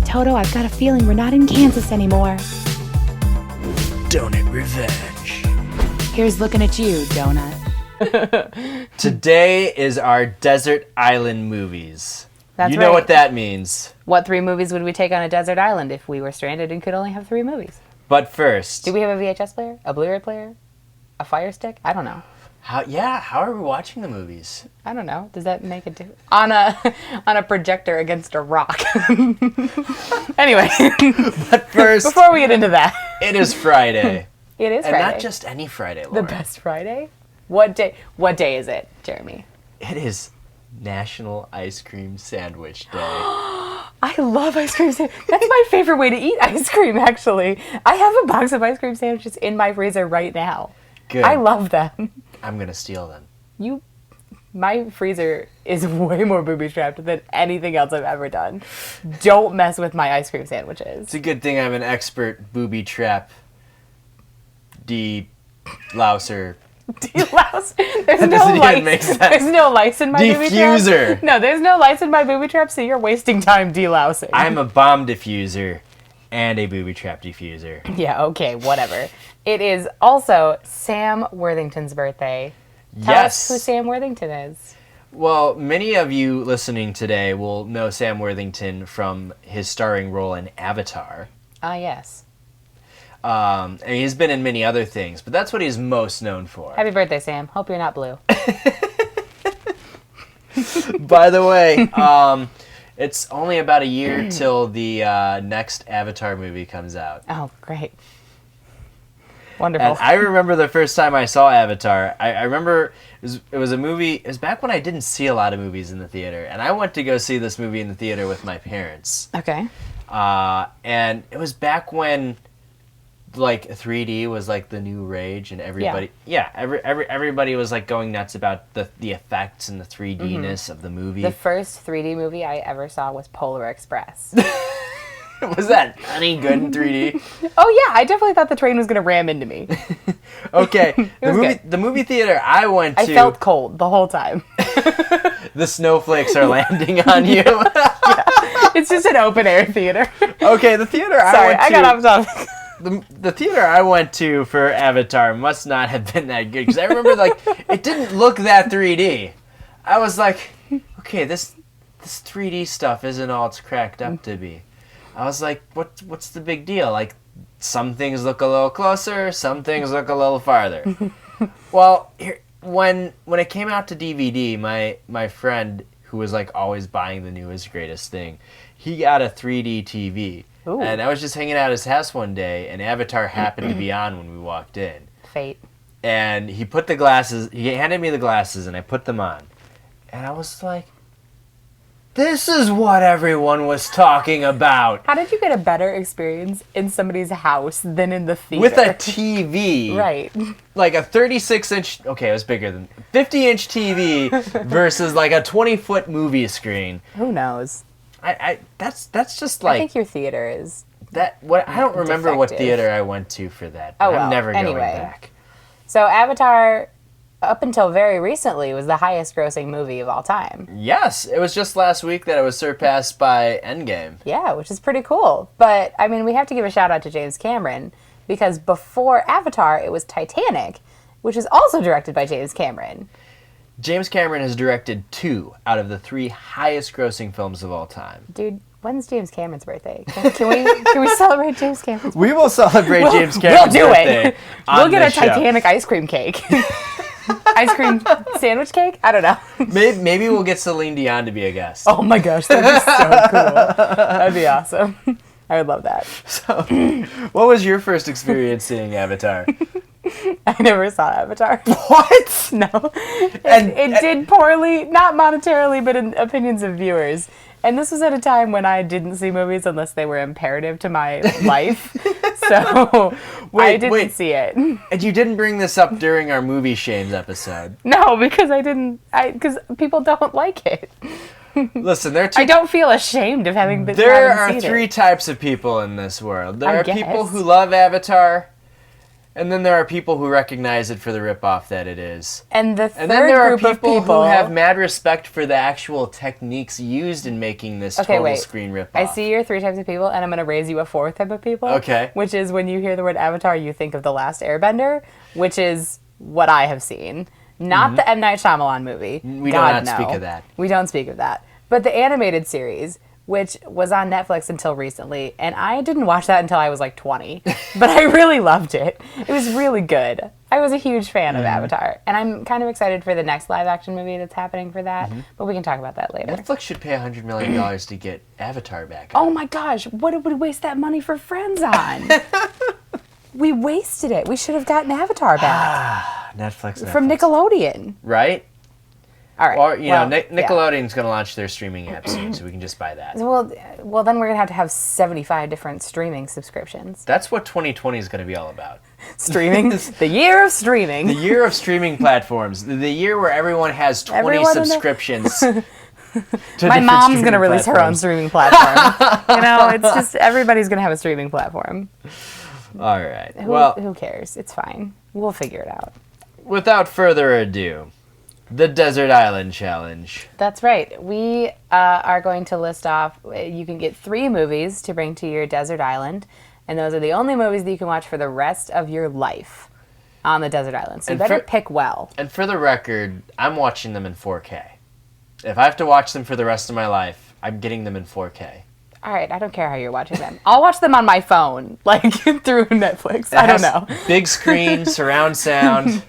Toto, I've got a feeling we're not in Kansas anymore. Doughnut Revenge. Here's looking at you, Doughnut. Today is our desert island movies. That's you know right. what that means. What 3 movies would we take on a desert island if we were stranded and could only have 3 movies? But first, Do we have a VHS player? A Blu-ray player? A Fire Stick? I don't know. how are we watching the movies? I don't know. Does that make a difference? On a projector against a rock. Anyway. But first, Before we get into that. it is Friday. It is And Friday. not just any Friday, the Lauren. best Friday? What day is it, Jeremy? It is National Ice Cream Sandwich Day. I love ice cream sandwiches. That's my favorite way to eat ice cream, actually. I have a box of ice cream sandwiches in my freezer right now. Good. I love them. I'm going to steal them. My freezer is way more booby-trapped than anything else I've ever done. Don't mess with my ice cream sandwiches. It's a good thing I'm an expert booby trap de-louser. Delouse. There's That no doesn't even lice. make sense. There's no lice in my booby trap. Diffuser. No, there's no lice in my booby trap, so you're wasting time delousing. I'm a bomb diffuser and a booby trap diffuser. Yeah, okay, whatever. It is also Sam Worthington's birthday. Tell us who Sam Worthington is. Well, many of you listening today will know Sam Worthington from his starring role in Avatar. Ah, yes. And he's been in many other things, but that's what he's most known for. Happy birthday, Sam. Hope you're not blue. By the way, it's only about a year till the next Avatar movie comes out. Oh, great. Wonderful. And I remember the first time I saw Avatar. I remember it was a movie. It was back when I didn't see a lot of movies in the theater, and I went to go see this movie in the theater with my parents. Okay. And it was back when, like, 3D was like the new rage, and everybody, everybody was like going nuts about the effects and the 3D-ness of the movie. The first 3D movie I ever saw was Polar Express. Was that any good in 3D? Oh, yeah. I definitely thought the train was going to ram into me. Okay, was the movie theater I went to. I felt cold the whole time. The snowflakes are landing on you. It's just an open-air theater. Okay, the theater Sorry, I I got off topic. The theater I went to for Avatar must not have been that good, because I remember, like, it didn't look that 3D. I was like, okay, this 3D stuff isn't all it's cracked up to be. I was like, what's the big deal? Like, some things look a little closer, some things look a little farther. Well, when it came out to DVD, my friend, who was like always buying the newest greatest thing, he got a 3D TV. Ooh. And I was just hanging out at his house one day, and Avatar happened to be on when we walked in. Fate. And he handed me the glasses, and I put them on. And I was like, this is what everyone was talking about. How did you get a better experience in somebody's house than in the theater? With a TV. Right. Like a 36-inch, okay, it was bigger than 50-inch TV versus like a 20-foot movie screen. Who knows? That's just like I think your theater is... that. What I don't remember what defective. theater I went to for that. Oh, But well, I'm never going anyway. back. So Avatar, up until very recently, was the highest grossing movie of all time. Yes, it was just last week that it was surpassed by Endgame. Yeah, which is pretty cool. But, I mean, we have to give a shout out to James Cameron, because before Avatar, it was Titanic, which is also directed by James Cameron. James Cameron has directed 2 out of the 3 highest grossing films of all time. Dude, when's James Cameron's birthday? Can we celebrate James Cameron's birthday? We will celebrate James Cameron's We'll do birthday it. on We'll get a this show. Titanic ice cream cake. Ice cream sandwich cake? I don't know. Maybe we'll get Celine Dion to be a guest. Oh my gosh, that'd be so cool. That'd be awesome. I would love that. So, what was your first experience seeing Avatar? I never saw Avatar. What? No. It did poorly, not monetarily, but in opinions of viewers. And this was at a time when I didn't see movies unless they were imperative to my life. So I didn't see it. And you didn't bring this up during our movie shames episode. No, because because people don't like it. Listen, I don't feel ashamed of having been. There are seen 3 it. types of people in this world. There I are guess. people who love Avatar, And then there are people who recognize it for the ripoff that it is. And the And then there third are group of people people who have mad respect for the actual techniques used in making this total screen ripoff. I see your 3 types of people, and I'm going to raise you a 4th type of people. Okay. Which is when you hear the word Avatar, you think of The Last Airbender, which is what I have seen. Not the M. Night Shyamalan movie. We do God, not speak no. of that. We don't speak of that. But the animated series, which was on Netflix until recently, and I didn't watch that until I was like 20, but I really loved it. It was really good. I was a huge fan of Avatar, and I'm kind of excited for the next live-action movie that's happening for that, but we can talk about that later. Netflix should pay $100 million to get Avatar back. Oh my gosh, what did we waste that money for Friends on? We wasted it. We should have gotten Avatar back. Netflix. From Nickelodeon. Right? All right. Or, you know, yeah. Nickelodeon's going to launch their streaming app soon, so we can just buy that. Well, then we're going to have 75 different streaming subscriptions. That's what 2020 is going to be all about. Streaming? The year of streaming. The year of streaming platforms. The year where everyone has 20 subscriptions. My mom's going to release her own streaming platform. You know, it's just everybody's going to have a streaming platform. All right. Who cares? It's fine. We'll figure it out. Without further ado, the Desert Island Challenge. That's right. We are going to list off, you can get 3 movies to bring to your desert island, and those are the only movies that you can watch for the rest of your life on the desert island. So you better pick well. And for the record, I'm watching them in 4K. If I have to watch them for the rest of my life, I'm getting them in 4K. All right, I don't care how you're watching them. I'll watch them on my phone, like through Netflix. I don't know. Big screen, surround sound.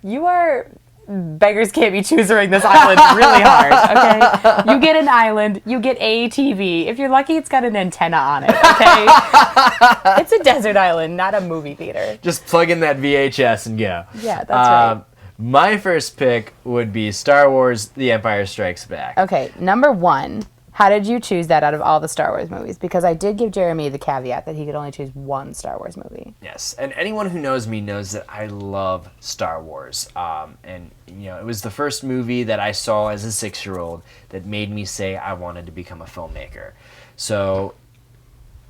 You are... Beggars can't be choosering this island really hard, okay? You get an island, you get a TV. If you're lucky, it's got an antenna on it, okay? It's a desert island, not a movie theater. Just plug in that VHS and go. Yeah, that's right. My first pick would be Star Wars The Empire Strikes Back. Okay, number 1. How did you choose that out of all the Star Wars movies? Because I did give Jeremy the caveat that he could only choose 1 Star Wars movie. Yes, and anyone who knows me knows that I love Star Wars. And, you know, it was the first movie that I saw as a 6-year-old that made me say I wanted to become a filmmaker. So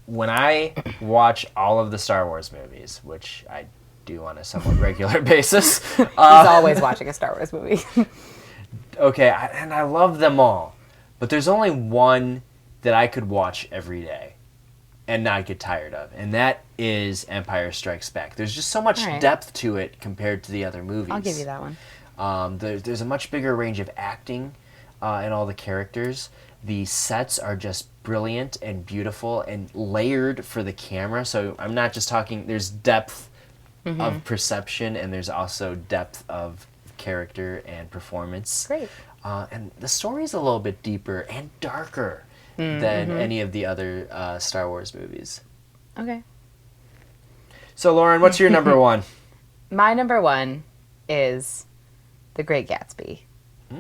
when I watch all of the Star Wars movies, which I do on a somewhat regular basis. He's always watching a Star Wars movie. Okay, and I love them all. But there's only one that I could watch every day and not get tired of, and that is Empire Strikes Back. There's just so much depth to it compared to the other movies. I'll give you that one. There's a much bigger range of acting in all the characters. The sets are just brilliant and beautiful and layered for the camera. So I'm not just talking, there's depth of perception, and there's also depth of character and performance. Great. And the story is a little bit deeper and darker than any of the other Star Wars movies. Okay. So, Lauren, what's your number 1? My number 1 is The Great Gatsby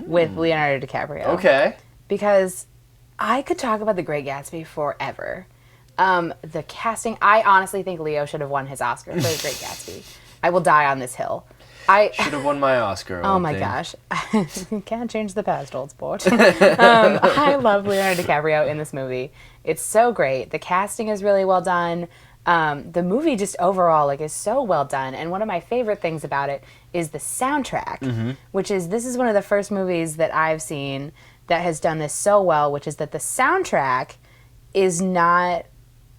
with Leonardo DiCaprio. Okay. Because I could talk about The Great Gatsby forever. The casting, I honestly think Leo should have won his Oscar for The Great Gatsby. I will die on this hill. I should have won my Oscar. Oh my gosh. You can't change the past, old sport. I love Leonardo DiCaprio in this movie. It's so great. The casting is really well done. The movie just overall is so well done. And one of my favorite things about it is the soundtrack, which is, this is one of the first movies that I've seen that has done this so well, which is that the soundtrack is not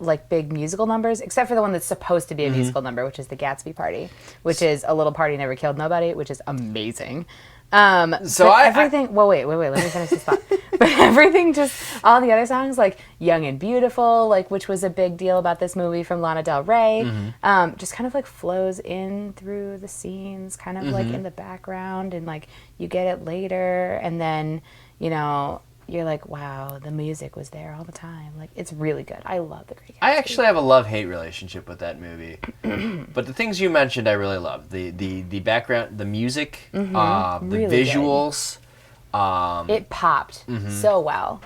like big musical numbers, except for the one that's supposed to be a musical number, which is the Gatsby Party, which is A Little Party Never Killed Nobody, which is amazing. So everything. Wait. Let me finish this thought. But everything, just all the other songs, like "Young and Beautiful," which was a big deal about this movie from Lana Del Rey, just kind of flows in through the scenes, kind of in the background, and you get it later, and then you're like, wow, the music was there all the time. It's really good. I love The Great Gatsby. I actually have a love-hate relationship with that movie. But the things you mentioned I really love. The background, the music, the really visuals. It popped so well.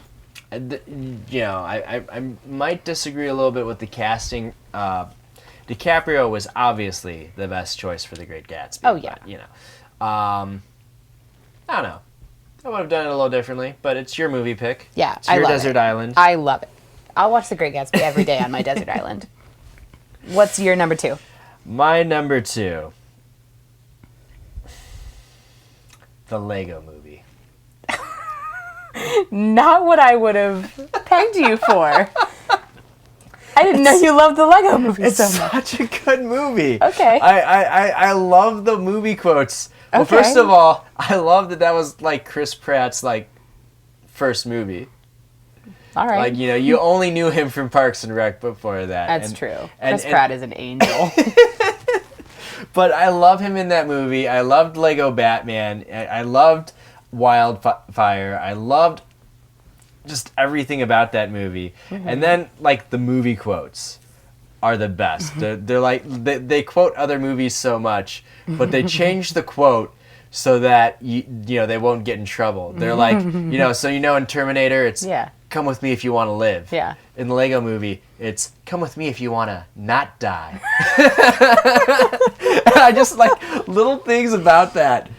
I might disagree a little bit with the casting. DiCaprio was obviously the best choice for The Great Gatsby. Oh, yeah. But, I don't know. I would have done it a little differently, but it's your movie pick. Yeah, it's your desert island. I love it. I'll watch The Great Gatsby every day on my desert island. What's your number 2? My number 2. The Lego Movie. Not what I would have pegged you for. I didn't know you loved the Lego Movie It's so much. such a good movie. Okay. I love the movie quotes. Well, Okay. first of all, I love that was like Chris Pratt's like first movie. All right. Like, you only knew him from Parks and Rec before that. That's true. Chris Pratt is an angel. But I love him in that movie. I loved Lego Batman. I loved Wildfire. I loved just everything about that movie. Mm-hmm. And then, like, the movie quotes are the best. They're like, they quote other movies so much, but they change the quote so that, they won't get in trouble. They're like, so in Terminator, it's, Yeah. come with me if you want to live. Yeah. In the Lego Movie, it's come with me if you want to not die. I just like little things about that.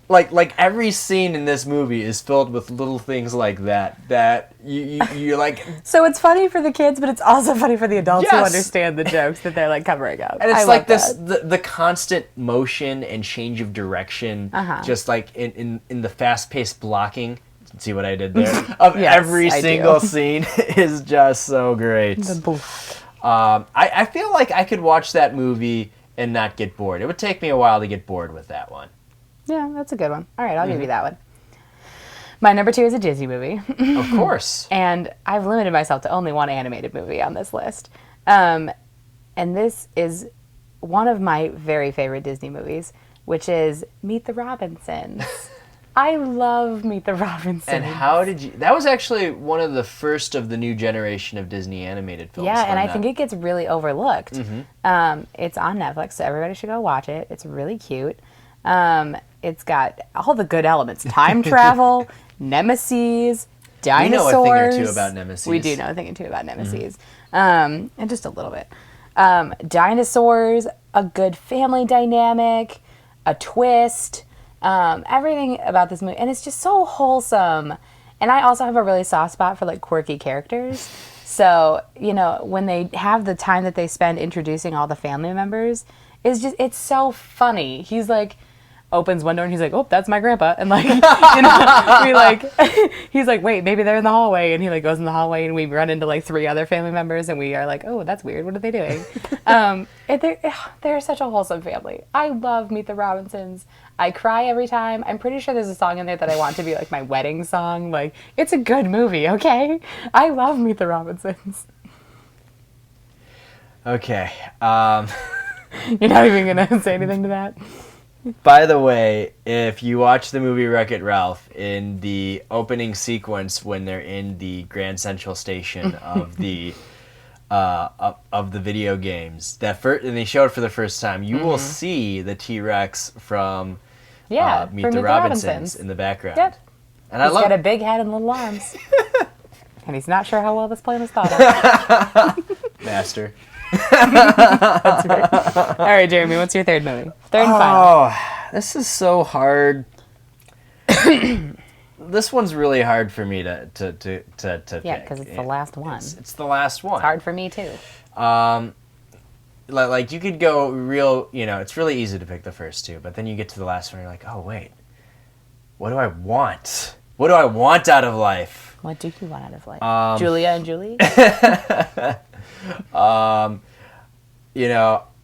Like every scene in this movie is filled with little things like that you're like. So it's funny for the kids, but it's also funny for the adults who Yes. understand the jokes that they're like covering up. And I it's love like this that. the constant motion and change of direction, just like in the fast-paced blocking. See what I did there? Of Yes, every I single do. scene is just so great. I feel like I could watch that movie and not get bored. It would take me a while to get bored with that one. Yeah, that's a good one. All right, I'll give you that one. My number 2 is a Disney movie. Of course. And I've limited myself to only one animated movie on this list. And this is one of my very favorite Disney movies, which is Meet the Robinsons. I love Meet the Robinsons. And how did you... That was actually one of the first of the new generation of Disney animated films. Yeah, and I think it gets really overlooked. It's on Netflix, so everybody should go watch it. It's really cute. It's got all the good elements. Time travel, nemesis, dinosaurs. We know a thing or two about nemesis. We do know a thing or two about nemesis. And just a little bit. Dinosaurs, a good family dynamic, a twist, everything about this movie. And it's just so wholesome. And I also have a really soft spot for like quirky characters. So, when they have the time that they spend introducing all the family members, it's so funny. He's like, opens one door and he's like, oh, that's my grandpa. And like, he's like, wait, maybe they're in the hallway. And he like goes in the hallway and we run into like 3 other family members and we are like, oh, that's weird. What are they doing? They're such a wholesome family. I love Meet the Robinsons. I cry every time. I'm pretty sure there's a song in there that I want to be like my wedding song. Like, it's a good movie, okay? I love Meet the Robinsons. Okay. You're not even going to say anything to that? By the way, if you watch the movie Wreck-It Ralph, in the opening sequence when they're in the Grand Central Station of the video games, and they show it for the first time, you will see the T-Rex from Meet the Robinsons in the background. Yep. And He's got a big head and little arms. And he's not sure how well this plan was thought of. Master. That's right. All right, Jeremy, what's your third movie? Third and final. Oh, this is so hard. This one's really hard for me to Yeah, pick. because it's the last one. It's the last one. It's hard for me, too. Like you could go real, it's really easy to pick the first 2, but then you get to the last one and you're like, oh, wait. What do I want? What do I want out of life? What do you want out of life? Julia and Julie?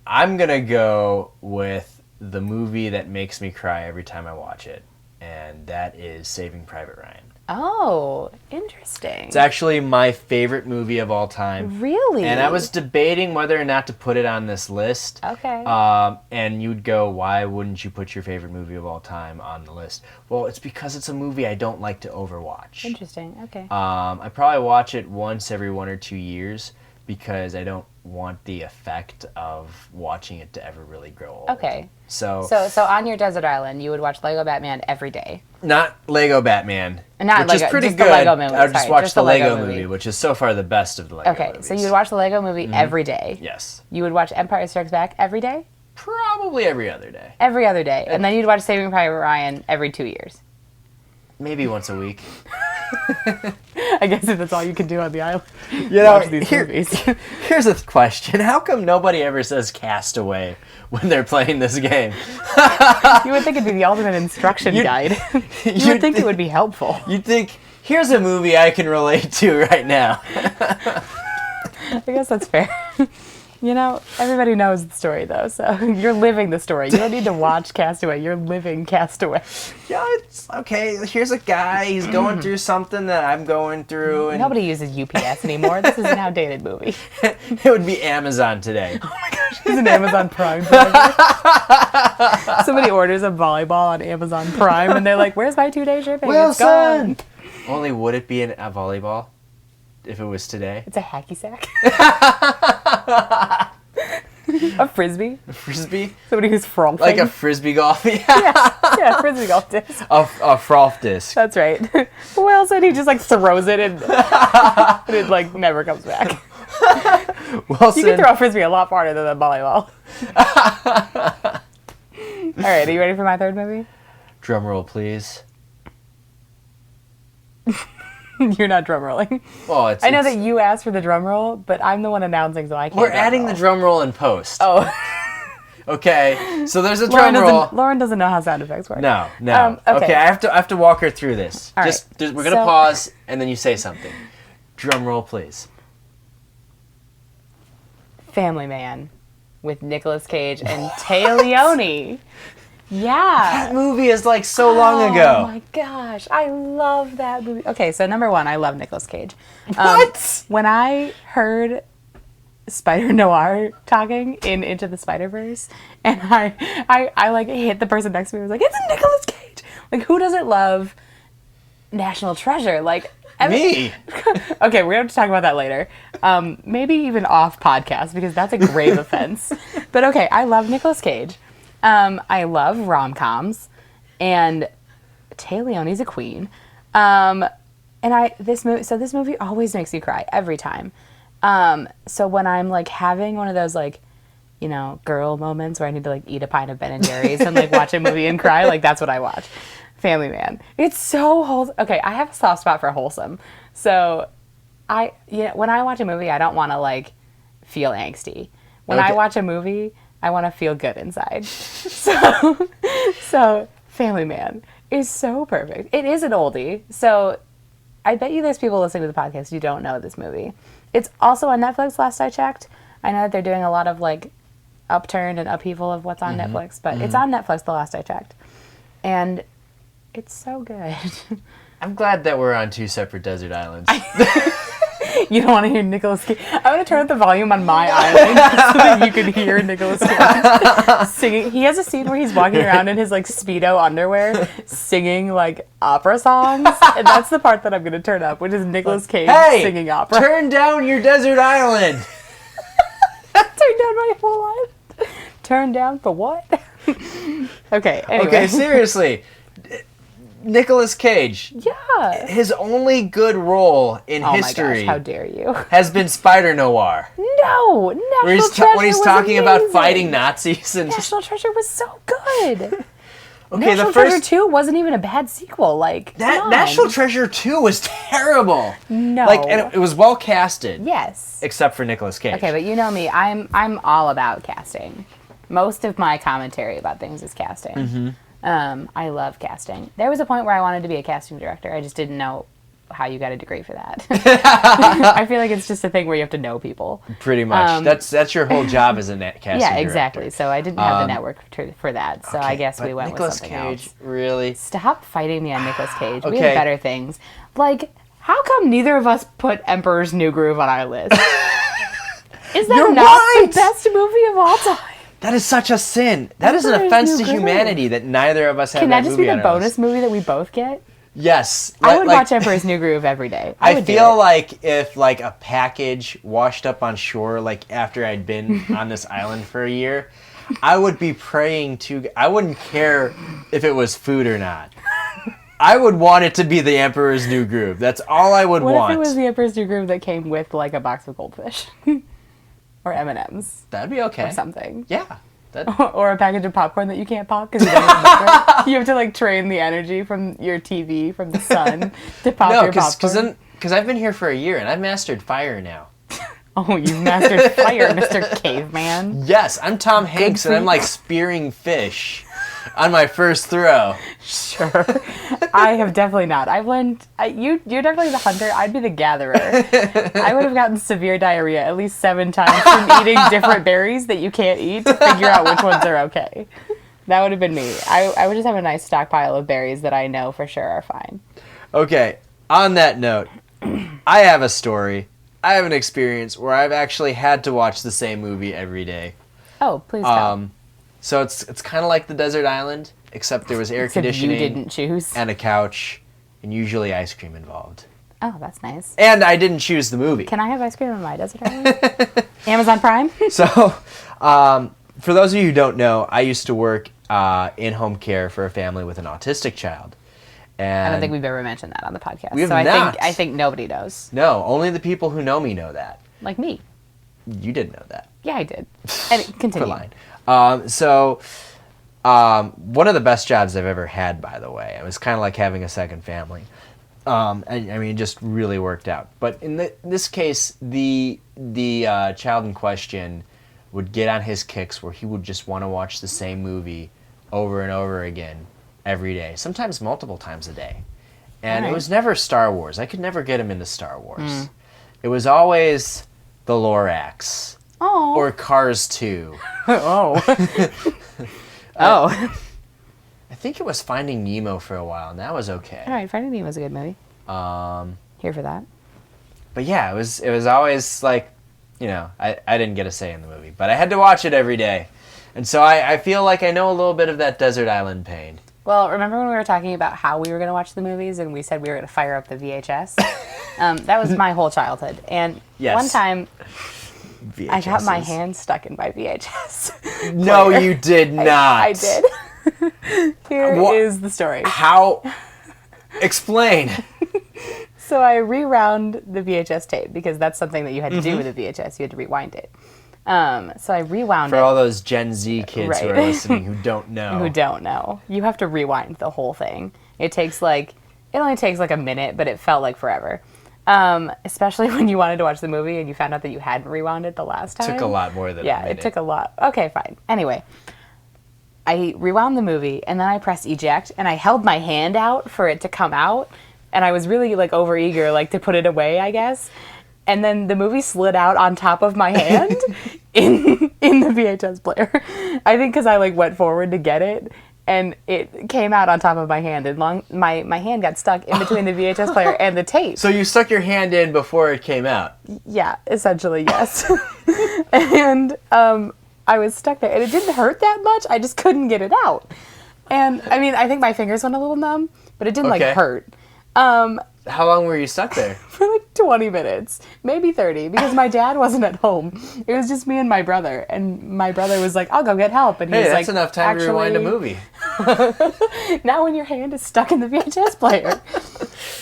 I'm going to go with the movie that makes me cry every time I watch it, and that is Saving Private Ryan. Oh, interesting. It's actually my favorite movie of all time. Really? And I was debating whether or not to put it on this list. Okay. And you'd go, why wouldn't you put your favorite movie of all time on the list? Well, it's because it's a movie I don't like to overwatch. Interesting. Okay. I probably watch it once every 1 or 2 years because I don't want the effect of watching it to ever really grow old. Okay. So on your desert island, you would watch Lego Batman every day. not Lego Batman, Not which Lego- is pretty just the good. Lego movie, I would just sorry, watch just the the Lego Lego movie, movie. which is so far the best of the Lego Okay, movies. so you would watch the Lego movie every day. Yes. You would watch Empire Strikes Back every day? Probably every other day. Every other day. And then you'd watch Saving Private Ryan every 2 years. Maybe once a week. I guess if that's all you can do on the island, You know, watch these movies. here's a question. How come nobody ever says castaway when they're playing this game? You would think it'd be the ultimate instruction guide. You would think it would be helpful. You'd think, here's a movie I can relate to right now. I guess that's fair. You know, everybody knows the story, though, so you're living the story. You don't need to watch Castaway. You're living Castaway. Yeah, it's okay. Here's a guy. He's going through something that I'm going through. And Nobody uses UPS anymore. This is an outdated movie. it would be Amazon today. Oh my gosh, it's an Amazon Prime driver. Somebody orders a volleyball on Amazon Prime, and they're like, where's my 2-day shipping? It's gone. Only would it be a volleyball if it was today? It's a hacky sack. A frisbee. A frisbee? Somebody who's frothing. Like a frisbee golf? Yeah, frisbee golf disc. A froth disc. That's right. Well said. He just like throws it and it like never comes back. Wilson. You can throw a frisbee a lot farther than a volleyball. All right, are you ready for my third movie? Drum roll, please. You're not drum rolling. Well, I know that you asked for the drum roll, but I'm the one announcing, so I can't. We're adding the drum roll in post. Oh. Okay, so there's a drum roll. Lauren doesn't know how sound effects work. No. Okay. I have to walk her through this. All We're gonna So- pause, and then you say something. Drum roll, please. Family Man with Nicolas Cage and Tay Leone. Yeah. That movie is like so long ago. Oh my gosh, I love that movie. Okay, so number one, I love Nicolas Cage. What? When I heard Spider Noir talking in Into the Spider-Verse, and I like hit the person next to me and was like, it's Nicolas Cage! Like, who doesn't love National Treasure? Like, Me. Okay, we're going to have to talk about that later. Maybe even off podcast, because that's a grave offense. But okay, I love Nicolas Cage. I love rom-coms, and Tay Leone's a queen. This movie always makes me cry every time. So when I'm like having one of those like, you know, girl moments where I need to like eat a pint of Ben & Jerry's and like watch a movie and cry, like that's what I watch. Family Man. It's so wholesome. Okay, I have a soft spot for wholesome. So when I watch a movie, I don't want to like feel angsty. When I watch a movie, I want to feel good inside. So Family Man is so perfect. It is an oldie. So I bet you there's people listening to the podcast who don't know this movie. It's also on Netflix, last I checked. I know that they're doing a lot of like upturn and upheaval of what's on Netflix, but it's on Netflix the last I checked. And it's so good. I'm glad that we're on two separate desert islands. You don't want to hear Nicolas Cage. I'm going to turn up the volume on my island so that you can hear Nicolas Cage singing. He has a scene where he's walking around in his like Speedo underwear singing like opera songs. And that's the part that I'm going to turn up, which is Nicolas Cage singing opera. Turn down your desert island. Turn down my whole life. Turn down for what? Okay, anyway. Okay, seriously. Nicolas Cage. Yeah. His only good role in history. Oh my gosh, how dare you. Has been Spider Noir. No, When he's talking about fighting Nazis and National Treasure was so good. okay, National Treasure 2 wasn't even a bad sequel. Like that National Treasure 2 was terrible. No, and it was well casted. Yes, except for Nicolas Cage. Okay, but you know me, I'm all about casting. Most of my commentary about things is casting. Mm-hmm. I love casting. There was a point where I wanted to be a casting director. I just didn't know how you got a degree for that. I feel like it's just a thing where you have to know people. Pretty much. That's your whole job as a casting director. Yeah, exactly. So I didn't have the network for that. So I guess we went with something Cage, else. Really? Stop fighting me on Nicolas Cage. We Okay. have better things. Like, how come neither of us put Emperor's New Groove on our list? Is that You're not right! the best movie of all time? That is such a sin. That is an Emperor's offense New to Groove. humanity that neither of us have Can that that just movie be the on our bonus list. movie that we both get? Yes. I would watch Emperor's New Groove every day. I would feel do it. like if like a package washed up on shore, like after I'd been on this island for a year, I would be praying to. I wouldn't care if it was food or not. I would want it to be the Emperor's New Groove. That's all I would want. What if it was the Emperor's New Groove that came with like a box of goldfish? Or M&M's That'd be okay. or something. Yeah. Or a package of popcorn that you can't pop because you don't remember. You have to like train the energy from your TV, from the sun, to pop your popcorn. Because I've been here for a year and I've mastered fire now. Oh, you've mastered fire, Mr. Caveman. Yes, I'm Tom Hanks and I'm like spearing fish on my first throw. Sure. I have definitely not. I've learned, you're definitely the hunter. I'd be the gatherer. I would have gotten severe diarrhea at least 7 times from eating different berries that you can't eat to figure out which ones are okay. That would have been me. I would just have a nice stockpile of berries that I know for sure are fine. Okay, on that note, I have a story. I have an experience where I've actually had to watch the same movie every day. Oh, please tell. So it's kind of like the desert island, except there was air conditioning. You didn't choose. And a couch, and usually ice cream involved. Oh, that's nice. And I didn't choose the movie. Can I have ice cream on my desert island? Amazon Prime? So, for those of you who don't know, I used to work in home care for a family with an autistic child. And I don't think we've ever mentioned that on the podcast. We have so not. I think nobody knows. No, only the people who know me know that. Like me. You didn't know that. Yeah, I did. And continue. For lying. One of the best jobs I've ever had, by the way. It was kind of like having a second family. I mean, it just really worked out. But in this case, the child in question would get on his kicks where he would just want to watch the same movie over and over again every day, sometimes multiple times a day. And It was never Star Wars. I could never get him into Star Wars. It was always The Lorax. Oh. Or Cars 2. Oh. I think it was Finding Nemo for a while, and that was okay. All right, Finding Nemo was a good movie. Here for that. But yeah, it was always like, I didn't get a say in the movie, but I had to watch it every day. And so I feel like I know a little bit of that desert island pain. Well, remember when we were talking about how we were going to watch the movies and we said we were going to fire up the VHS? That was my whole childhood. And one time, VHSs. I got my hand stuck in my VHS. No, you did not. I did. Here is the story. How? Explain. So I rewound the VHS tape because that's something that you had to do with a VHS. You had to rewind it. So I rewound it. For all those Gen Z kids who are listening who don't know. You have to rewind the whole thing. It only takes like a minute, but it felt like forever. Especially when you wanted to watch the movie and you found out that you hadn't rewound it the last time. It took a lot more than a minute. Yeah, it took a lot. Okay, fine. Anyway, I rewound the movie and then I pressed eject and I held my hand out for it to come out. And I was really like overeager, like to put it away, I guess. And then the movie slid out on top of my hand in the VHS player. I think because I like went forward to get it, and it came out on top of my hand, and my hand got stuck in between the VHS player and the tape. So you stuck your hand in before it came out? Yeah, essentially, yes. And I was stuck there, and it didn't hurt that much. I just couldn't get it out. And I mean, I think my fingers went a little numb, but it didn't like hurt. How long were you stuck there? For like 20 minutes, maybe 30, because my dad wasn't at home. It was just me and my brother, and my brother was like, "I'll go get help." And he was that's like, enough time to rewind a movie. Now when your hand is stuck in the VHS player.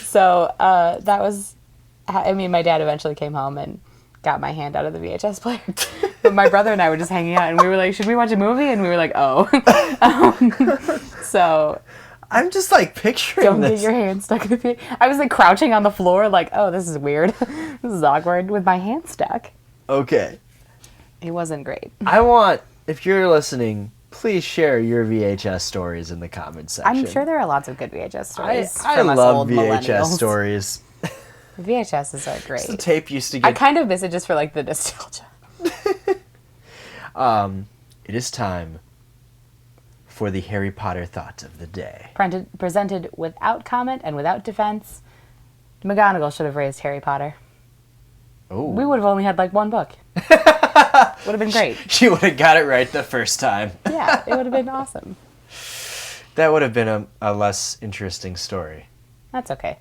So that was, I mean, my dad eventually came home and got my hand out of the VHS player. But my brother and I were just hanging out, and we were like, "Should we watch a movie?" And we were like, "Oh." So... I'm just like picturing this. Don't get your hand stuck in the VHS. I was like crouching on the floor like, oh, this is weird. This is awkward with my hand stuck. Okay. It wasn't great. If you're listening, please share your VHS stories in the comments section. I'm sure there are lots of good VHS stories. I love VHS stories. VHSs are great. The tape used to get... I kind of miss it just for like the nostalgia. It is time for the Harry Potter thought of the day. Presented without comment and without defense. McGonagall should have raised Harry Potter. Oh. We would have only had like one book. Would have been great. She would have got it right the first time. Yeah, it would have been awesome. That would have been a less interesting story. That's okay.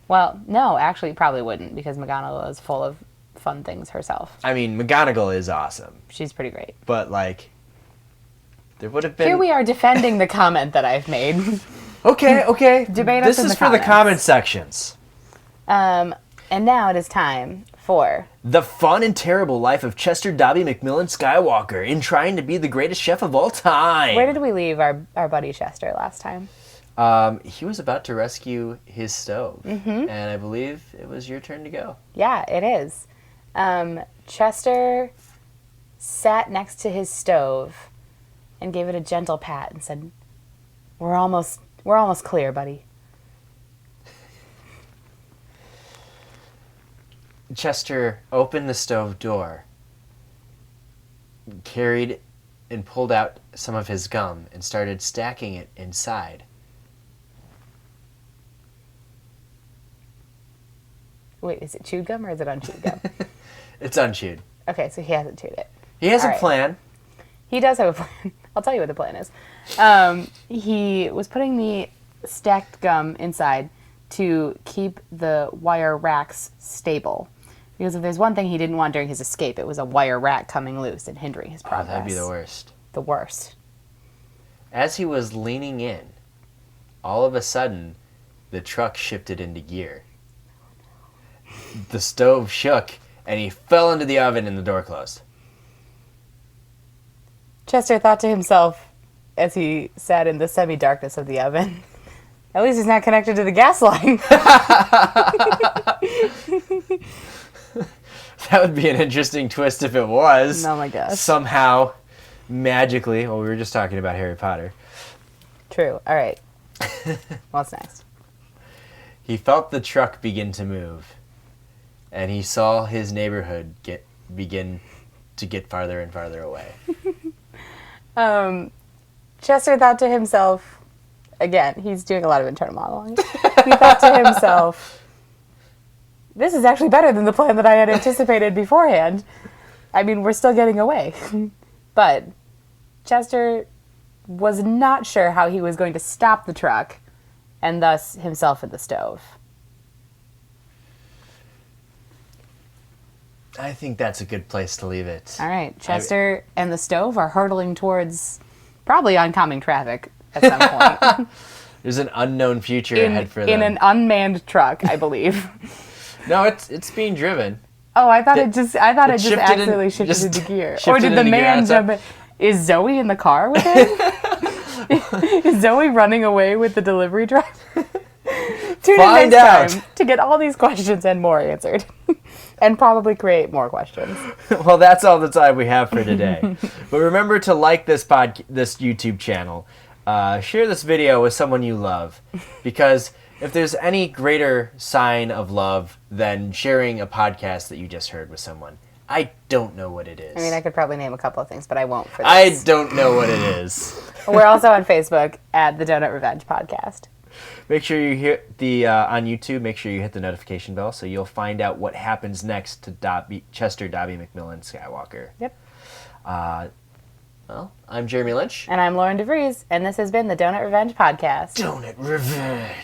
Well, no, actually probably wouldn't, because McGonagall is full of fun things herself. I mean, McGonagall is awesome. She's pretty great. But like... There would have been... Here we are defending the comment that I've made. Okay. Debate us in the comments. This is for the comment sections. And now it is time 4. The fun and terrible life of Chester Dobby McMillan Skywalker in trying to be the greatest chef of all time. Where did we leave our buddy Chester last time? He was about to rescue his stove, and I believe it was your turn to go. Yeah, it is. Chester sat next to his stove and gave it a gentle pat and said, We're almost clear, buddy." Chester opened the stove door, carried and pulled out some of his gum, and started stacking it inside. Wait, is it chewed gum or is it unchewed gum? It's unchewed. Okay, so he hasn't chewed it. He has All a right. plan. He does have a plan. I'll tell you what the plan is. He was putting the stacked gum inside to keep the wire racks stable. Because if there's one thing he didn't want during his escape, it was a wire rack coming loose and hindering his progress. Oh, that'd be the worst. The worst. As he was leaning in, all of a sudden, the truck shifted into gear. The stove shook, and he fell into the oven and the door closed. Chester thought to himself as he sat in the semi-darkness of the oven, at least he's not connected to the gas line. That would be an interesting twist if it was. Oh my gosh. Somehow, magically. Well, we were just talking about Harry Potter. True. All right. What's next? He felt the truck begin to move, and he saw his neighborhood begin to get farther and farther away. Chester thought to himself, again, he's doing a lot of internal monologue. He thought to himself, this is actually better than the plan that I had anticipated beforehand. I mean, we're still getting away. But Chester was not sure how he was going to stop the truck and thus himself and the stove. I think that's a good place to leave it. All right, Chester and the stove are hurtling towards probably oncoming traffic at some point. There's an unknown future ahead for them. In an unmanned truck, I believe. No, it's being driven. Oh, I thought it just shifted accidentally in- shifted just into gear. shifted Or did the into gear man outside. jump in? Is Zoe in the car with him? Is Zoe running away with the delivery driver? Tune in Find next out. time to get all these questions and more answered. And probably create more questions. Well, that's all the time we have for today. But remember to like this this YouTube channel. Share this video with someone you love. Because if there's any greater sign of love than sharing a podcast that you just heard with someone, I don't know what it is. I mean, I could probably name a couple of things, but I won't for this. I don't know what it is. We're also on Facebook at the Doughnut Revenge Podcast. Make sure you hit the on YouTube. Make sure you hit the notification bell so you'll find out what happens next to Chester Dobby McMillan Skywalker. Yep. Well, I'm Jeremy Lynch. And I'm Lauren DeVries, and this has been the Doughnut Revenge Podcast. Doughnut Revenge.